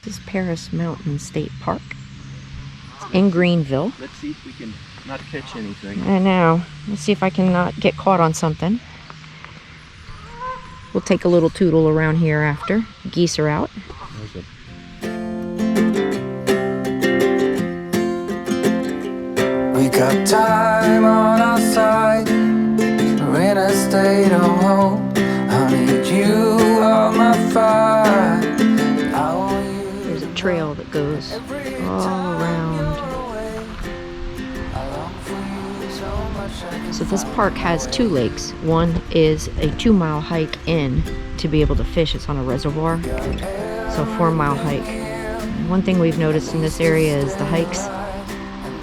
This is Paris Mountain State Park. It's in Greenville. Let's see if we can not catch anything. I know. Let's see if I can not get caught on something. We'll take a little tootle around here after. Geese are out. We got time on our side. We're in a state of hope. I need you on my fire. There's a trail that goes all around. So this park has two lakes. One is a 2-mile hike in to be able to fish. It's on a reservoir. So 4-mile hike. One thing we've noticed in this area is the hikes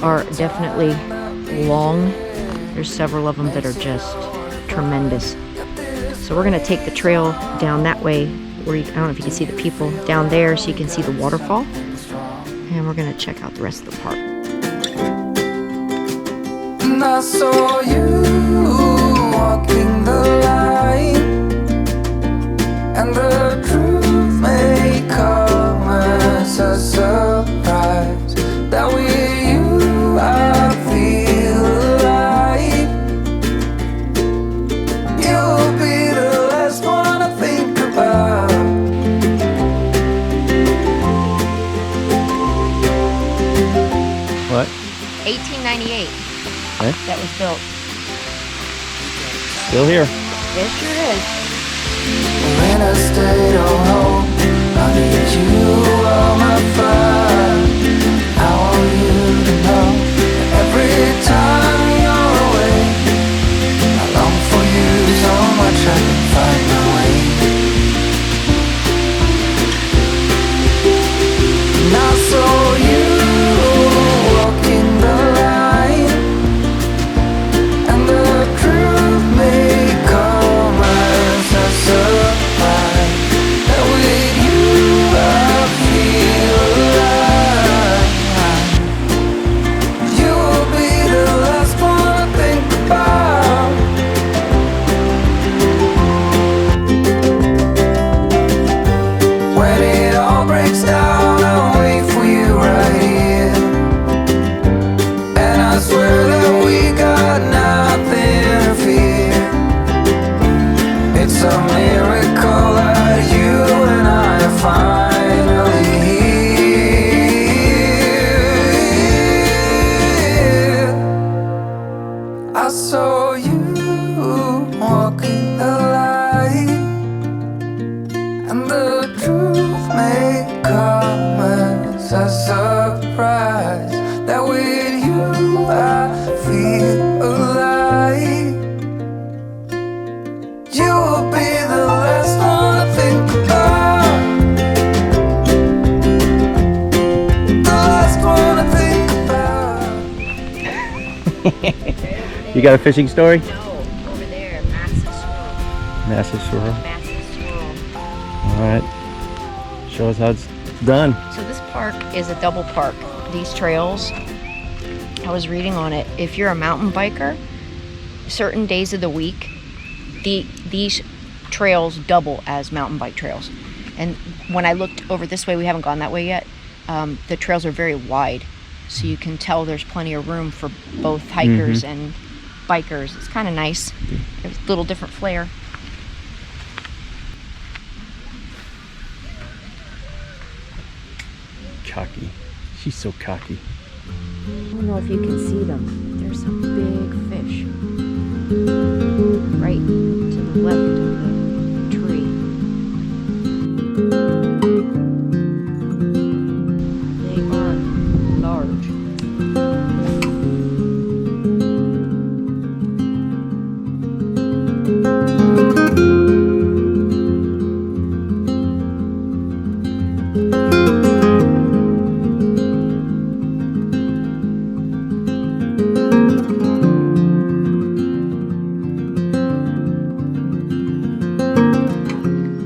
are definitely long. There's several of them that are just tremendous. So we're gonna take the trail down that way where I don't know if you can see the people down there so you can see the waterfall. And we're gonna check out the rest of the park. And I saw you walking the line, and the truth may come as a surprise that with you I feel alive. You'll be the last one I think about. What? 1898. Okay. That was built. Still here. It sure is. We're in a state of hope. I need you on my fire. I want you to know that every time you're away, I long for you so much I can find my way. And I saw you walking the line, and the truth may come as a surprise that with you I feel alive. You will be the last one I think about. When it all breaks down, I'll wait for you right here. And I swear that we got nothing to fear. It's a miracle that you and I are finally here. I saw you walking the line, and the truth may come as a surprise that with you I feel alive. You will be the last one I think about. The last one I think about. You got a fishing story? No, over there, massive swirl. Massive swirl. Massive swirl. All right. Show us how it's done. So this park is a double park. These trails, I was reading on it, if you're a mountain biker, certain days of the week, these trails double as mountain bike trails. And when I looked over this way, we haven't gone that way yet, the trails are very wide. So you can tell there's plenty of room for both hikers and bikers. It's kind of nice. There's a little different flair. Cocky. She's so cocky. I don't know if you can see them. There's some big fish right to the left of the tree. They are large.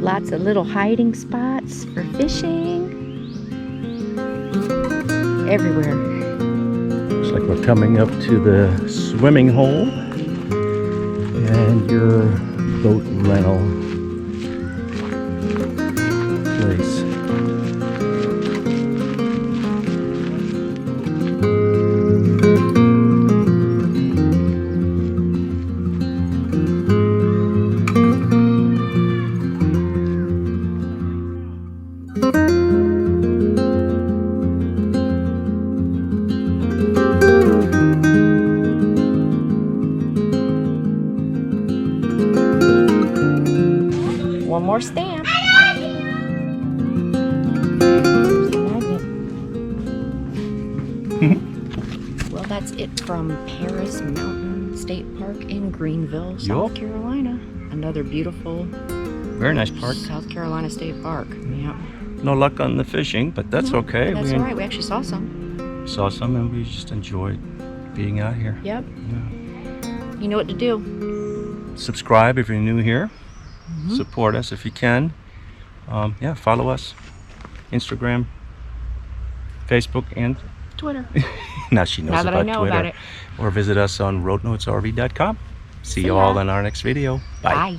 Lots of little hiding spots for fishing. Everywhere. Looks like we're coming up to the swimming hole and your boat rental place. One more stamp. Well, that's it from Paris Mountain State Park in Greenville, South Carolina. Another beautiful, Very nice park. South Carolina State Park. Yeah. No luck on the fishing, but that's okay. That's We all right. We actually saw some. saw some and we just enjoyed being out here. Yep. Yeah. You know what to do. Subscribe if you're new here. Support us if you can. Yeah, follow us. Instagram, Facebook, and Twitter. now she knows Now that I about know Twitter. about it. Or visit us on roadnotesrv.com. See you all in our next video. Bye. Bye.